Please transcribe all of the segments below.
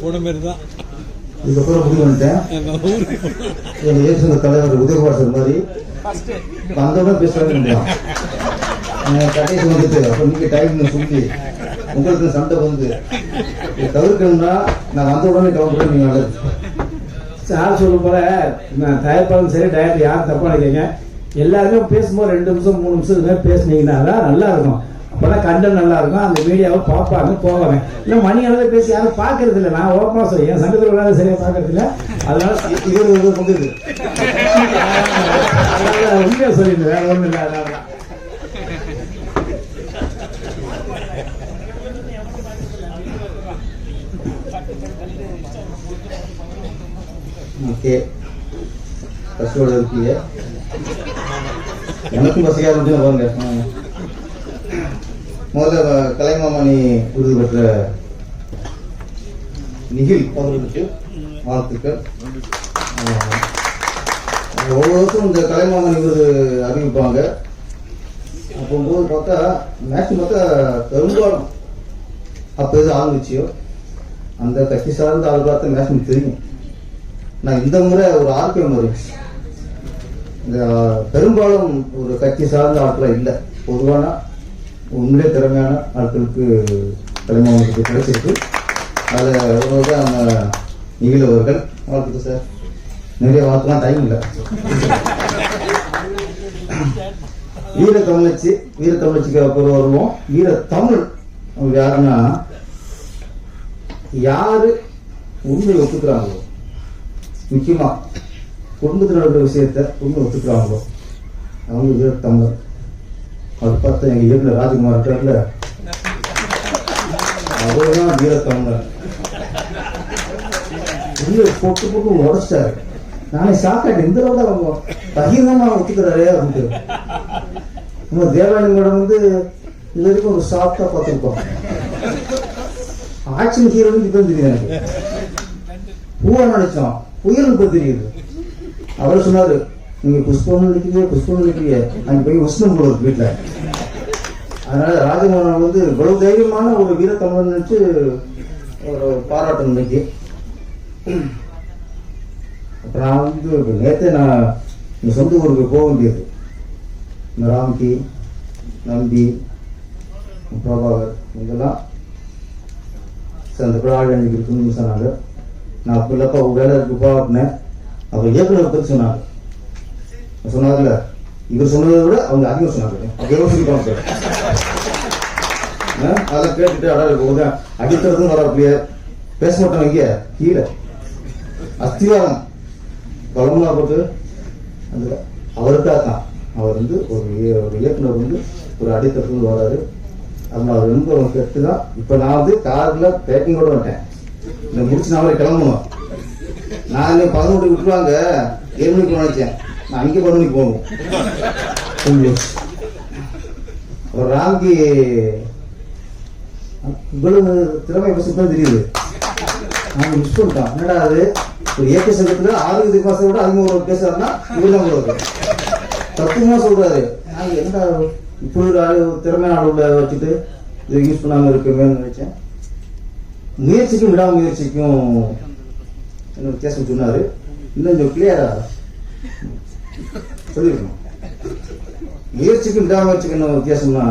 போன மாதிரி தான். இதுக்கப்புறம் முடிவு பண்ணிட்டேன். எங்க இயேசுங்க தலைவர் உதயகுமார் சார் மாதிரி வந்தவுடன் பேசுறாங்க. கடைசி வந்துட்டு அப்ப நீங்க டைம் சொல்லி உங்களுக்கு சண்டை வந்து தவிர்க்கணும்னா நான் வந்த உடனே கவர்மெண்ட் நீங்க நல்லது. சார் சொல்லும் போல நான் தயாரிப்பாளரும் சரி டயட் யாரும் தப்பா நினைக்கிறீங்க. எல்லாருமே பேசும்போது 2 நிமிஷம் 3 நிமிஷம் இது மாதிரி பேசுனீங்கன்னா தான் நல்லா இருக்கும். அப்போதான் கண்டென்ட் நல்லா இருக்கும். அந்த மீடியாவை பார்ப்பாங்க போவாங்க. இல்லை மணி அளவு பேசி யாரும் பார்க்கறது இல்லை. நான் ஓப்பனாக சொல்லி என் சங்கத்தில் விளையாட சரியாக பார்க்கறது இல்லை. அதனால இது கொண்டு அதனால உண்மையாக சொல்லிடுது, வேற ஒன்றும் இல்லை. அதனால தான் ஓகே. பசியோட இருக்கீங்க, எனக்கும் பசியா இருந்து பாருங்க. முதல்ல கலைமாமணி விருது பெற்ற நிகில் அவர்களுக்கு வாழ்த்துக்கள். ஒவ்வொரு வருஷம் இந்த கலைமாமணி விருது அறிவிப்பாங்க. அப்போது பார்த்தா மேட்ச் பார்த்தா பெரும்பாலும் அப்போ எது ஆரம்பிச்சியோ அந்த கட்சி சார்ந்த ஆளுகளாக மேட்ச் தெரியும். நான் இந்த முறை ஒரு ஆர்பிஎம் வரும். இந்த பெரும்பாலும் ஒரு கட்சி சார்ந்த ஆட்கள் இல்லை. பொதுவான உண்மையிலே திறமையான ஆட்களுக்கு தலைமைக்கு கிடைச்சிருக்கு. அதில் ஒரு தான் நம்ம நிகில் அவர்கள். வாழ்த்துக்கு சார். நிறைய வார்த்தைலாம் டைம் இல்லை. வீரத்தமிழச்சிக்கு அப்புறம் வருவோம். வீரத்தமிழ் யாருன்னா யாரு உண்மை ஒத்துக்கிறாங்களோ, முக்கியமா குடும்பத்தில் நடக்கிற விஷயத்த உண்மை ஒத்துக்கிறாங்களோ அவங்க வீரத்தமிழர். அவர் பார்த்தா எங்க இயக்குனர் ராஜ்குமார் இருக்காருல, அவர்தான் வீரத்தமிழர். போட்டு போட்டு உடச்சிட்டாரு. நானே சாக்காட்டு இந்த அளவு அவங்க பகிர்ந்தமா ஒத்துக்கிறாரு அப்படின்ட்டு. நம்ம தேவானி மேடம் வந்து இது வரைக்கும் ஒரு சாஃப்டா பார்த்துருக்கோம். ஆக்ஷன் ஹீரோன்னு இப்போ தெரியுது எனக்கு. பூவா நினைச்சோம், புயல் இப்போ தெரியுது. அவர் சொன்னாரு, நீங்க புஷ்பம் நிற்கிறீங்க அங்க போய் உஷ்ணம் போடுவது வீட்டுல. அதனால ராஜமோகன் வந்து இவ்வளவு தைரியமான ஒரு வீரத்தமிழன் நினைச்சு ஒரு பாராட்டம் இன்னைக்கு. அப்புறம் நான் வந்து நேற்று நான் என் சொந்த ஊருக்கு போக வேண்டியது. இந்த ராம்கி, நம்பி, பிரபாகர் இதெல்லாம் அந்த பிராடு எனக்கு இருக்குன்னு சொன்னாங்க. நான் அப்போ இல்லப்பா வேலை இருக்குப்பா அப்படின்னேன். அவர் இயக்குனர் பற்றி சொன்னாங்க. சொன்னாங்கல்ல, இவர் சொன்னதை விட அவங்க அதிகம் சொன்னாங்க. அப்போ யோசிப்பாங்க சார். அதை கேட்டுட்டு அடா அடிக்கிறதும் வர பேச மாட்டோம். இங்கே கீழே அஸ்திவாரம் கவனமா போட்டு அந்த அவருக்காக தான். அவர் வந்து ஒரு இயக்குனர் வந்து ஒரு அடித்தட்டு வராரு. அதனால அவர் ரொம்ப கெட்டு தான். இப்போ நான் வந்து கார்ல பேக்கிங்கோட வந்துட்டேன். இந்த முடிச்சு நாமளே கிளம்பணும். நான் இன்னும் 11 விட்டுருவாங்க. 7 மணிக்கு நினைச்சேன். நான் அங்கே 10 மணிக்கு போகணும். ஒரு ராம்கி இவ்வளவு திறமை பசங்க தெரியுது. நாங்கள் மிஸ் பண்ணிட்டோம். என்னடா அது ஒரு இயக்க சங்கத்தில் 6 மாசத்தை விட அதிகமாக ஒரு பேசுறாருன்னா இவர் தான் கூட தத்துவமா சொல்றாரு. நாங்கள் என்னடா இப்படி ஒரு திறமையான ஆளுல வச்சுட்டு இதை யூஸ் பண்ணாம இருக்குமேன்னு நினைச்சேன். முயற்சிக்கும் விடாமுயற்சிக்கும் என்ன வித்தியாசம் சொன்னாரு. இன்னும் கொஞ்சம் கிளியரா சொல்லிருக்கணும். முயற்சிக்கும் விடாமுயற்சிக்கும் என்ன வித்தியாசம்னா,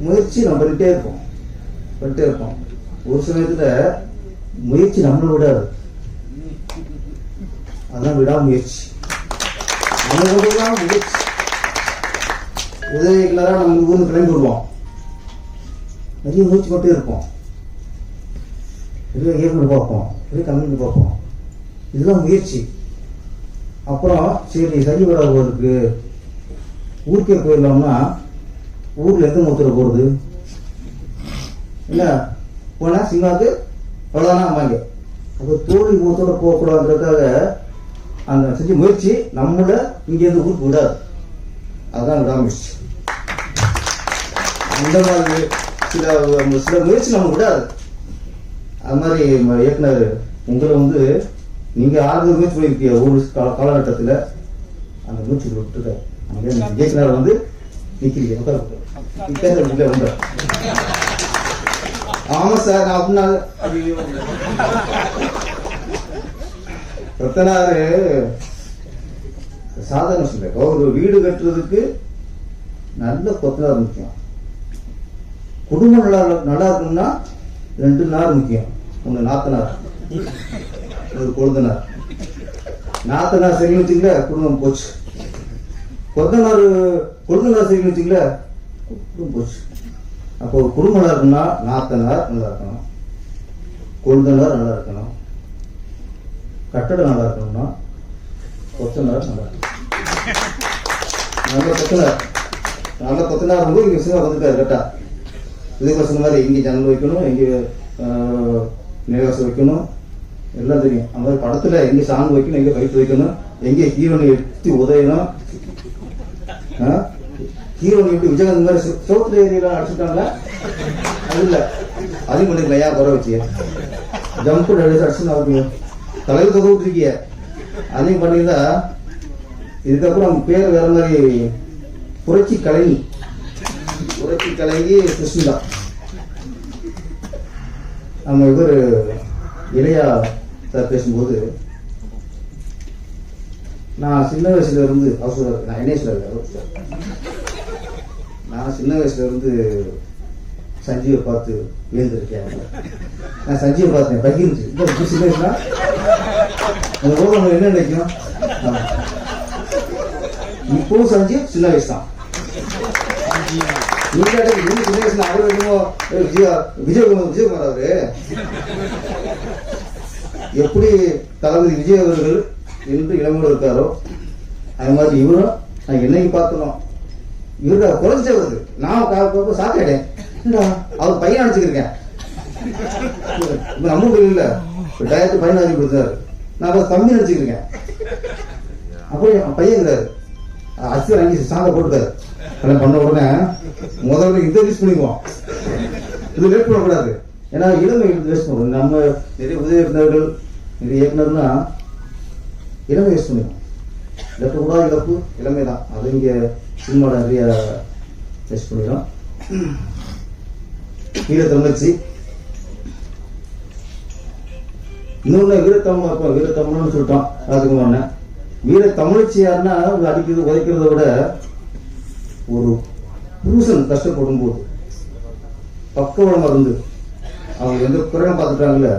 முயற்சி நம்ம பண்ணிட்டே இருப்போம். ஒரு சமயத்துல முயற்சி நம்மளை விடாது. அதான் விடாமுயற்சி. முயற்சி உதவிகளா நம்ம ஊருக்கு கிளம்பி விடுவோம். நிறைய முயற்சி மட்டும் இருப்போம். நிறைய இயக்குனர் பார்ப்போம், நிறைய கம்பெனி பார்ப்போம். இதுதான் முயற்சி. அப்புறம் சரி சரி வர போறதுக்கு ஊருக்கே போயிடலாம்னா ஊர்ல எந்த மூத்திர போறது இல்ல போனா சினிமாவுக்கு அவ்வளவுதானா அம்மாங்க. அப்ப தோல்வி மூத்தோட போகக்கூடாதுன்றதுக்காக அந்த செஞ்ச முயற்சி நம்மள இங்க இருந்து ஊருக்கு விடாது. அதுதான் விடாமுயற்சி. அந்த மாதிரி சில முயற்சி நம்ம விடாது. அது மாதிரி இயக்குனர் உங்களை வந்து நீங்க 6 முயற்சி பண்ணிருக்கீங்க ஒரு காலகட்டத்தில். அந்த முயற்சி விட்டுருக்க இயக்குனர் வந்து நிக்கிறீங்க. ஆமா சார் நான் அப்படின்னா ரத்தனாரு சாதாரண சொல்ல ஒரு வீடு கட்டுறதுக்கு நல்ல கொத்தனார் முக்கியம். குடும்பம் நல்லா இருக்கணும்னா 2 நார் முக்கியம். ஒண்ணு நாத்தனார், ஒரு கொழுந்தனார். நாத்தனார் சரி வச்சுங்கள குடும்பம் போச்சு. கொழுந்தனார் சரி வச்சுங்கள குடும்பம் போச்சு. அப்போ குடும்பம் நல்லா இருக்கணும்னா நாத்தனார் நல்லா இருக்கணும், கொழுந்தனார் நல்லா இருக்கணும், கட்டடம் நல்லா இருக்கணும்னா கொத்தனார் நல்லா இருக்கணும். நல்ல கொத்தனார் வந்து இங்க சினிமா வந்துட்டாரு கரெக்டா. இதுக்கு சொன்ன மாதிரி இங்கே ஜன்னல் வைக்கணும், இங்கே நிலவாசம் வைக்கணும், எல்லாம் தெரியும். அந்த மாதிரி படத்துல எங்க சாங் வைக்கணும், எங்க பைத்து வைக்கணும், எங்க ஹீரோனை எடுத்து உதயணும். ஹீரோனை எப்படி விஜயகாந்த் மாதிரி சோத்துல ஏரியெல்லாம் அடிச்சுட்டாங்களா? அது இல்ல, அதையும் பண்ணிக்கலாம். ஏன் குறை வச்சு ஜம்ப் அடிச்சுன்னு அவருக்கு தலைவர் தொகை விட்டுருக்கிய அதையும் பண்ணியிருந்தா இதுக்கப்புறம் அவங்க பேர் வேற மாதிரி புரட்சி கலைஞி கிருஷ்ணா. நம்ம இவர் இளையா சார் பேசும்போது நான் சின்ன வயசுல இருந்து நான் என்ன சொல்ல நான் சின்ன வயசுல இருந்து சஞ்சீவை பார்த்து வியந்திருக்கேன். நான் சஞ்சீவை பார்த்தேன் பகிர்ந்து சின்ன வயசுனா அந்த போது நம்ம என்ன நினைக்கும், இப்பவும் சஞ்சீவ் சின்ன வயசு தான். நீங்க சின்ன வயசுல அவரு என்னமோ விஜயகுமார் அவரு எப்படி தளபதி விஜய் அவர்கள் என்று இளமையோடு இருக்காரோ அது மாதிரி இவரும் நான் என்னைக்கு பார்க்கணும். இவரு குறைஞ்சிட்டே வருது. நான் சாக்காடேன் அவர் பையன் நினைச்சுக்கிருக்கேன். நம்ம இல்ல டயத்து பையன் அனுப்பி கொடுத்தாரு, நான் தம்பி நினைச்சுக்கிருக்கேன். அப்புறம் பையன் அச்சு வாங்கி சாங்க போட்டுட்டாரு. அதெல்லாம் பண்ண உடனே முதல்ல இதை யூஸ் பண்ணிக்குவோம், இது லேட் பண்ணக்கூடாது. ஏன்னா இளமை வேஸ்ட் பண்ணுவோம். நம்ம நிறைய உதவி இருந்தவர்கள் நிறைய இயக்குனர்னா இளமை வேஸ்ட் பண்ணிக்குவோம். இழப்பு கூட இழப்பு இளமை தான். அது இங்க சினிமாவோட நிறைய வேஸ்ட் பண்ணிடும். வீரத்தமிழ்ச்சி இன்னொன்னு வீரத்தமிழ்னு சொல்லிட்டோம். ராஜகுமார் வீரத்தமிழ்ச்சி யாருன்னா அடிக்கிறது உதைக்கிறத விட ஒரு புருஷன் கஷ்டப்படும் போது பக்கவளமா இருந்து அவங்க எந்த குறையும் பார்த்துட்டாங்கல்ல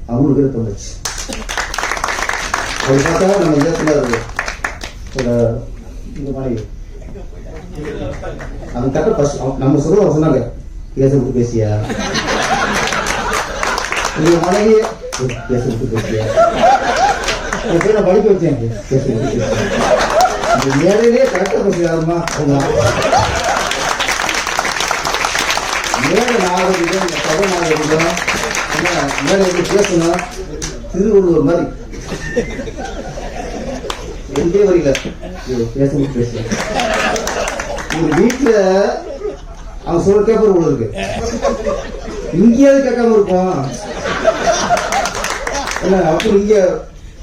அவங்களுக்கு வீரத்தமிழ்ச்சி. அது பார்த்தா நம்ம இயக்குனர் இந்த மாதிரி அந்த கட்ட ஃபர்ஸ்ட் நம்ம சொன்னாங்க பேச பேசியா உங்க மனைவிய பேச பேசியா நான் படிக்க வச்சேன் பேச மேலையிலே கரெக்டா பேசுறாருமா மேல நாகரிகம் சபை நாகரிகம் மேல எப்படி பேசணும் திருவள்ளுவர் மாதிரி எங்கே வரல பேச ஒரு வீட்டுல அவன் சொல்ல கேப்பர் போல இருக்கு, இங்கேயாவது கேட்காம இருக்கும். அப்படி இங்க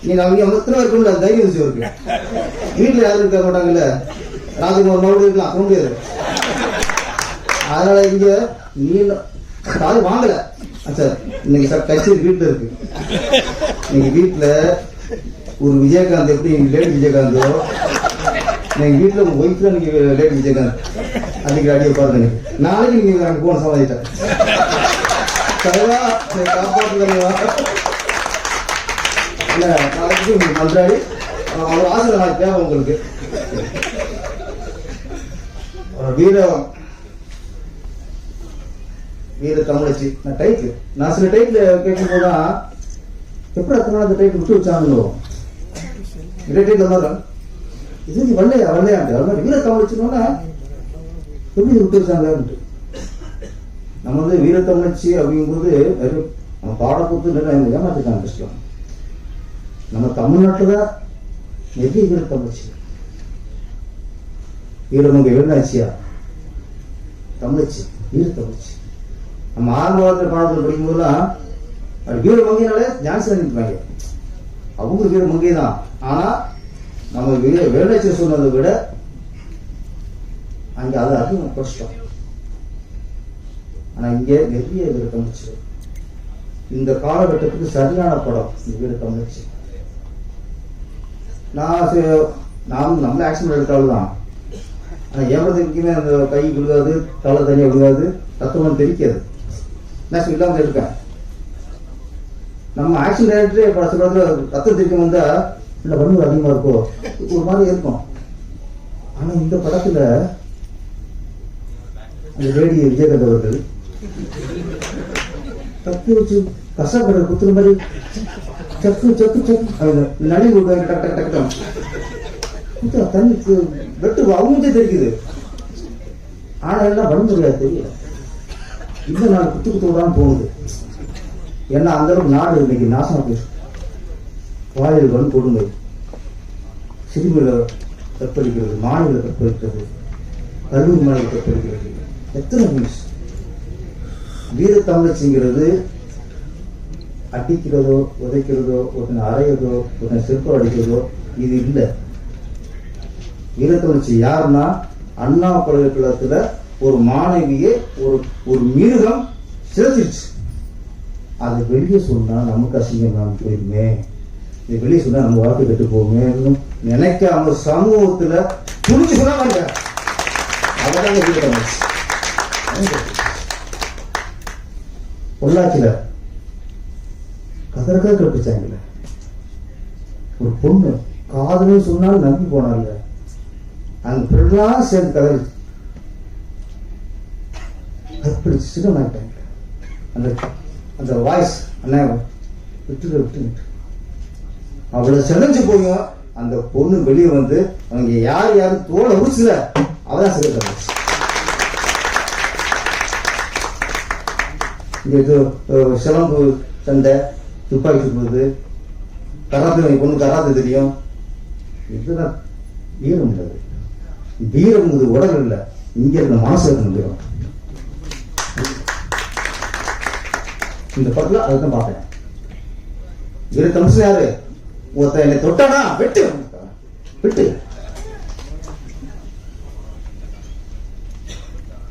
நீங்க அவங்க எத்தனை இருக்கும்ல தைரியம் விஷயம் இருக்கு. வீட்டுல யாரும் இருக்க மாட்டாங்கல்ல, ராஜகுமார் மறுபடியும் இருக்கலாம் சொல்ல முடியாது. அதனால இங்க நீ காது வாங்கல சார். இன்னைக்கு சார் கட்சி வீட்டுல இருக்கு. நீங்க வீட்டுல ஒரு விஜயகாந்த் எப்படி லேடி விஜயகாந்தோ நீங்க வீட்டுல உங்க ஒய்ஃப்ல நீங்க லேடி விஜயகாந்த் அன்னைக்கு அடியை பாருங்க. நாளைக்கு நீங்க அங்க போன சமாளிட்டேன் காப்பாற்று நாளைக்கு மன்றாடி அவர் ஆசிரியர் நாளைக்கு தேவை உங்களுக்கு. வீர தமிழச்சி டைட்டில் நான் சில டைட்டில் கேட்கும் போதுதான் எப்படி அத்தனை நாள் அந்த டைட்டில் விட்டு வச்சாங்களோ டைட்டில் இது நீ வரலையாண்டு வீர தமிழச்சினோன்னா எப்படி விட்டு வச்சாங்க. நம்ம வீர தமிழச்சி அப்படிங்கும்போது நம்ம பாடப்போத்து ஏமாத்திட்டாங்க கஷ்டம். நம்ம தமிழ்நாட்டுல தான் நிறைய வீர தமிழச்சி வீரமங்க வேண்டாச்சியா தமிழச்சி வீர தமிழச்சி. நம்ம ஆரம்ப காலத்தில் பாடத்தில் படிக்கும் போதுலாம் வீரமங்கைனாலே ஜான்சி நினைப்பாங்க. அவங்க வீரமங்கை தான். ஆனா நம்ம வேண்டாச்சி சொன்னதை விட அங்க அதை அதிகம் படிச்சிட்டோம். ஆனால் இங்கே நிறைய வீடு தமிழ்ச்சி. இந்த காலகட்டத்துக்கு சரியான படம் இந்த வீடு தமிழ்ச்சி. நான் நம்மள ஆக்ஷன் எடுத்தாலும் தான், ஆனால் எவ்வளவு எங்கேயுமே அந்த கை விழுகாது, தலை தனியாக விழுகாது, ரத்தம் தெரிக்காது. நான் இல்லாமல் இருக்கேன். நம்ம ஆக்ஷன் டைரக்டரே படத்துல ரத்தம் தெரிக்க வந்தா இல்லை வன்முறை அதிகமாக இருக்கும், ஒரு மாதிரி இருக்கும். ஆனா இந்த படத்துல அந்த லேடி விஜயகாந்த் அவர்கள் தப்பி வச்சு கஷ்டப்படுற குத்துற மாதிரி சக்கு சக்கு சக்கு நடி டக்கு டக்கு டக்கு தண்ணி வெட்டு அவங்களே தெரிக்குது. ஆனா எல்லாம் வன்முறையா தெரியல. இன்னும் நான் குத்து குத்து விடாம போகுது. ஏன்னா அந்த அளவுக்கு நாடு இன்னைக்கு நாசமா போயிடுச்சு. வாயில் வன் கொடுமை, சிறுமியில கற்பழிக்கிறது, மாநில கற்பழிக்கிறது, கல்லூரி மாநில கற்பழிக்கிறது, எத்தனை நியூஸ். வீர தமிழச்சிங்கிறது அடிக்கிறதோ உதைக்கிறதோ ஒருத்தனை அறையதோ ஒருத்தனை செருப்பு அடிக்கிறதோ இது இல்லை. வீர தமிழச்சி யாருன்னா அண்ணா பல்கலைக்கழகத்துல ஒரு மாணவியை ஒரு மிருகம் சிதைச்சிருச்சு. அது வெளியே சொன்னா நமக்கு அசிங்கம் போயிருமே, இது வெளியே சொன்னா நம்ம வாழ்க்கை கெட்டு போகுமே நினைக்காம சமூகத்துல புரிஞ்சு சொன்னாங்க. அதான் வீர தமிழச்சி. பொள்ளாச்சியில கதறக்கா கற்பிச்சாங்கல்ல, ஒரு பொண்ணு காதலும் சொன்னாலும் நம்பி போனாங்க. அங்க பிள்ளைலாம் சேர்ந்து கதறி கற்பிடிச்சு சின்னமாயிட்டாங்க. அந்த வாய்ஸ் அண்ணா விட்டு அவ்வளவு செதஞ்சு போயும் அந்த பொண்ணு வெளியே வந்து அவங்க யாரும் தோலை உரிச்சுல அவதான் சிறப்பு. சிலம்பு சண்டை, துப்பாக்கி சுடுறது, கராத்தே, பொண்ணு கராத்தே தெரியும். இதுதான் வீரம் இல்லை. வீரம் உடல் இல்லை, இங்க இருந்த மனசு வீரம். இந்த படத்துல அதுதான் பார்த்தேன். வீர தமிழ் யாரு? ஒருத்த என்னை தொட்டானா வெட்டு விட்டு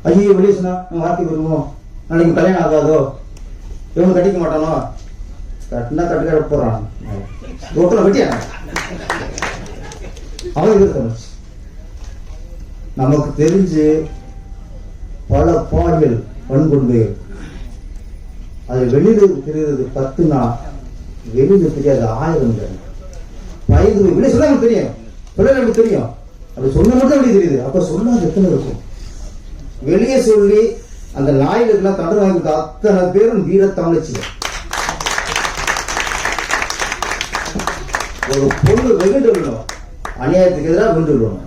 ஐயோ வெளியே சொன்னா நம்ம வார்த்தை வருவோம், நாளைக்கு கல்யாணம் ஆகாதோ, இவனு கட்டிக்க மாட்டானோ, கட்டினா கட்டுக்க போறான் ரோட்டில் வெட்டியா அவன் வீர தமிழ். நமக்கு தெரிஞ்சு பல பாடல் வன்கொடுமைகள் அது வெளியில தெரியுது 10 நாள், வெளியில தெரியாது 1000. வயது வெளியே சொன்னா எனக்கு தெரியும், பிள்ளைங்க எனக்கு தெரியும், அப்படி சொன்ன மட்டும் வெளியே தெரியுது. அப்ப சொல்லாது எத்தனை இருக்கும். வெளியே சொல்லி அந்த நாய்களுக்கெல்லாம் தண்டனை வாங்கி அத்தனை பேரும் வீர தமிழச்சிகள். ஒரு பொண்ணு வெகுண்டு விடணும், அநியாயத்துக்கு எதிராக வெகுண்டு விடணும்,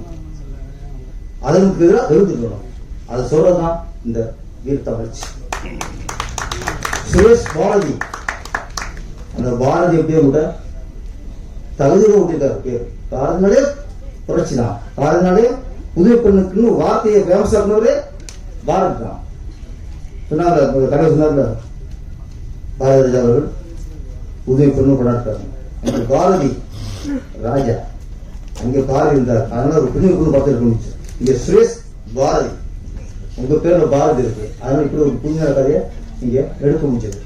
அதற்கு எதிராக வெகுண்டு விடணும். அதை சொல்றதுதான் இந்த வீர தமிழச்சி. சுரேஷ் பாரதி, அந்த பாரதி எப்படியோ கூட தகுதியோட விட்டுட்டார் பேர். பாரதினாலே புரட்சி தான், பாரதினாலே புதிய பெண்ணுக்குன்னு வார்த்தையை ஃபேமஸ் ஆகுனவரே பாரதி தான். சொன்னாங்க தலைவர் சொன்னார்ல, பாரதி ராஜா அவர்கள் புதிய பெண்ணு கொண்டாடுறாங்க. அந்த பாரதி ராஜா அங்கே பாரதி இருந்தார், அதனால ஒரு புதிய பொண்ணு பார்த்து இருக்க முடிச்சு. இங்க சுரேஷ் பாரதி, உங்க பேர்ல பாரதி இருக்கு, அதனால இப்படி ஒரு புதிய கதையை இங்க எடுக்க முடிச்சது.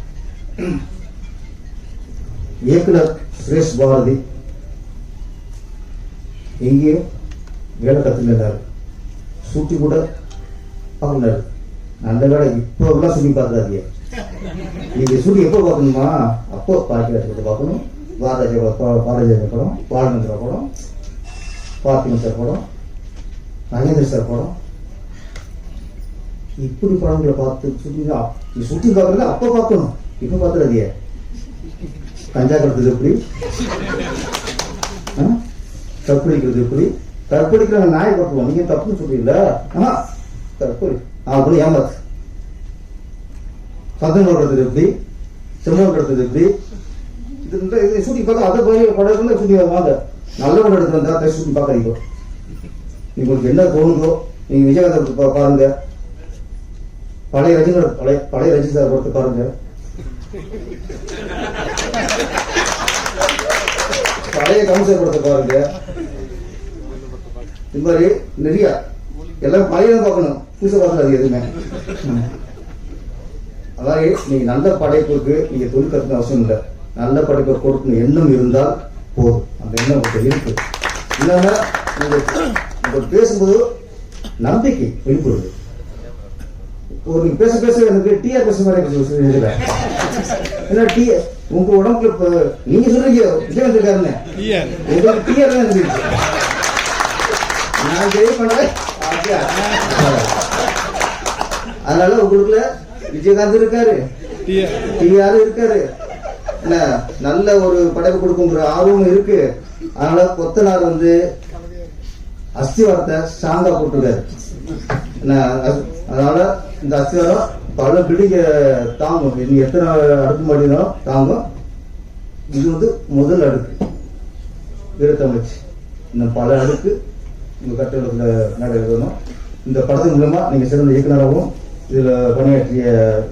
இயக்குனர் சுரேஷ் பாரதி எங்கேயும் வேலை கத்துனாரு, சூட்டி கூட பார்க்கறாரு. அந்த வேலை இப்போ எல்லாம் சுட்டி பார்க்காதீங்க. நீங்க சூட்டி எப்போ பார்க்கணுமா, அப்போ பாக்கியத்தை பார்க்கணும். பாரதிய படம், பாலமந்திர படம், பார்த்திபன் சார் படம், நாகேந்திர சார் படம், இப்படி படங்களை பார்த்து சுட்டி பார்க்கறது அப்ப பார்க்கணும், இப்ப பார்த்துறாதிய. கஞ்சா கடத்துறது எப்படி, கற்பழிக்கிறது எப்படி, கற்பழிக்கிறாங்க நாயை பார்த்துவோம். நீங்க தப்புன்னு சொல்றீங்கள, ஆமா கற்பழி அப்படி ஏமாத்து. சந்தனம் கடத்துறது எப்படி, செம்மம் கடத்துறது எப்படி, இது சுட்டி பார்த்தா அதை போய் படம் சுட்டி வாங்க. நல்ல படம் எடுத்து வந்தா சுட்டி பார்க்கறீங்க. உங்களுக்கு என்ன தோணுதோ நீங்க விஜயகாந்த் பாருங்க, பழைய ரஜினி சார் கொடுத்து பாருங்க, பழைய கவுன்சிலர் படத்தை பாருங்க. இது மாதிரி நிறைய எல்லாம் பழைய பார்க்கணும், புதுசா பார்க்கறது எதுவுமே. அதாவது நீங்க நல்ல படைப்புக்கு நீங்க தொழில் கற்றுக்க அவசியம் இல்லை. நல்ல படைப்பை கொடுக்கணும் எண்ணம் இருந்தால் போதும். அந்த எண்ணம் உங்களுக்கு இருக்கு. இல்லைன்னா நீங்க பேசும்போது நம்பிக்கை வெளிப்படுது. ஒரு நீங்க பேச பேச எனக்கு டீயா பேச மாதிரி ஏன்னா டீ உங்க உடம்புல இப்ப நீங்க சொல்றீங்க விஜய் வந்திருக்காருன்னு உங்களுக்கு டீயா தான் இருந்துச்சு. நான் ஜெய் பண்ணேன். அதனால உங்களுக்குள்ள விஜயகாந்த் இருக்காரு, டிஆர் இருக்காரு, என்ன நல்ல ஒரு படைப்பு கொடுக்குங்கிற ஆர்வம் இருக்கு. அதனால கொத்தனார் வந்து அஸ்திவாரத்தை ஸ்ட்ராங்கா போட்டுருக்காரு. அதனால இந்த அஸ்திவாரம் பல பில்டிங்க தாங்கும். நீங்க எத்தனை அடுக்கு மாட்டினாலும் தாங்கும். இது வந்து முதல் அடுக்கு வீரத்தமிழ்ச்சி. இன்னும் பல அடுக்கு உங்க கட்டடத்துல நடைபெறணும். இந்த படத்தின் மூலமா நீங்க சிறந்த இயக்குனராகவும் இதுல பணியாற்றிய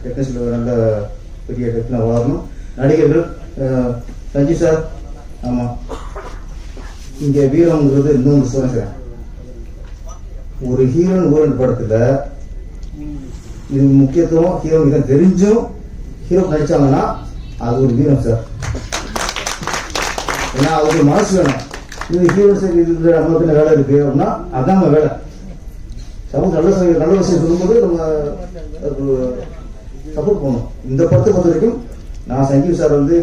டெக்னீஷியன் நல்ல பெரிய டெக்னிக் வளரணும். நடிகர்கள் சஞ்சய் சார், ஆமா இங்க வீரம்ங்கிறது இன்னொன்று சொல்றேன். ஒரு ஹீரோயின் படத்துல இது முக்கியத்துவம் ஹீரோயின் தான் தெரிஞ்சும் ஹீரோ நடிச்சாங்கன்னா அது ஒரு வீரம் சார். ஏன்னா அவருக்கு மனசு வேணும். இது ஹீரோ சார் இது நம்மளுக்கு வேலை இருக்கு அப்படின்னா அதான் நம்ம வேலை. சமூக நல்ல விஷயம் சொல்லும்போது நம்ம சப்போர்ட் பண்ணணும். இந்த படத்தை பொறுத்த வரைக்கும் நான் சஞ்சீவ் சார் வந்து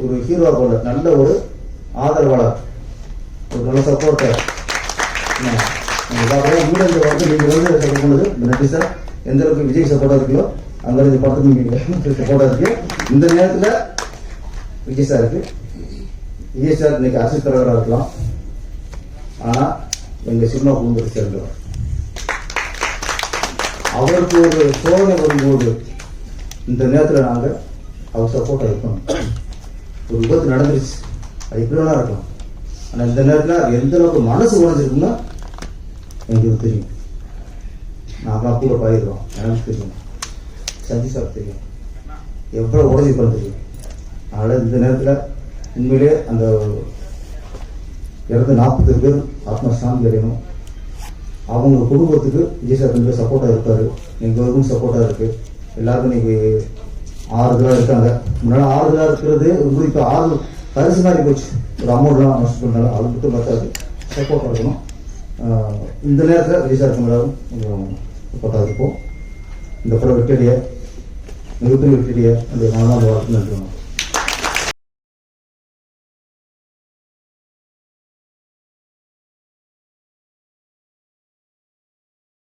ஒரு ஹீரோவா போல நல்ல ஒரு ஆதரவாளர், ஒரு நல்ல சப்போர்ட்டர். இந்த படத்தை நீங்க வந்து சப்போர்ட் பண்ணது நன்றி சார். எந்த அளவுக்கு விஜய் சப்போர்ட்டா இருக்கோ அந்த இந்த படத்துக்கு நீங்க சப்போர்ட்டா இருக்கு. இந்த நேரத்துல விஜய் சாருக்கு விஜய் சார் இன்னைக்கு அரசியல் தலைவராக இருக்கலாம், ஆனா எங்க சினிமா குடும்பத்தை சேர்ந்தவர். அவருக்கு ஒரு சோதனை வரும்போது இந்த நேரத்தில் நாங்க அவர் சப்போர்ட்டா இருக்கணும். ஒரு விபத்து நடந்துருச்சு, அது எப்படி வேணா இருக்கலாம். ஆனா இந்த நேரத்தில் எந்த அளவுக்கு மனசு உடைஞ்சிருக்குன்னா எங்களுக்கு தெரியும். நாங்களாம் கூட பழகிறோம், எனக்கு தெரியும், சஞ்சய் சார் தெரியும், எவ்வளவு உடஞ்சிருக்கோம் தெரியும். அதனால இந்த நேரத்தில் உண்மையிலே அந்த இறந்து 40 பேர் ஆத்மா சாந்தி அடையணும். அவங்க குடும்பத்துக்கு விஜய் சார் ரெண்டு சப்போர்ட்டா இருக்காரு, எங்களுக்கும் சப்போர்ட்டா இருக்கு. எல்லாருக்கும் இன்னைக்கு ஆறுதலா இருக்காங்க. முன்னாடி ஆறுதலா இருக்கிறது இப்போ ஆறு பரிசு மாதிரி போச்சு. ஒரு அமௌண்ட்லாம் நஷ்டம் பண்ணாலும் அது மட்டும் பார்த்தாது சப்போர்ட்டா இருக்கணும். இந்த நேரத்தில் விஜய் சார் எல்லாரும் கொஞ்சம் சப்போர்ட்டா இருப்போம். இந்த படம் வெற்றியடைய மிகப்பெரிய வெற்றியடைய அந்த மனமார்ந்த வாழ்த்து நன்றி.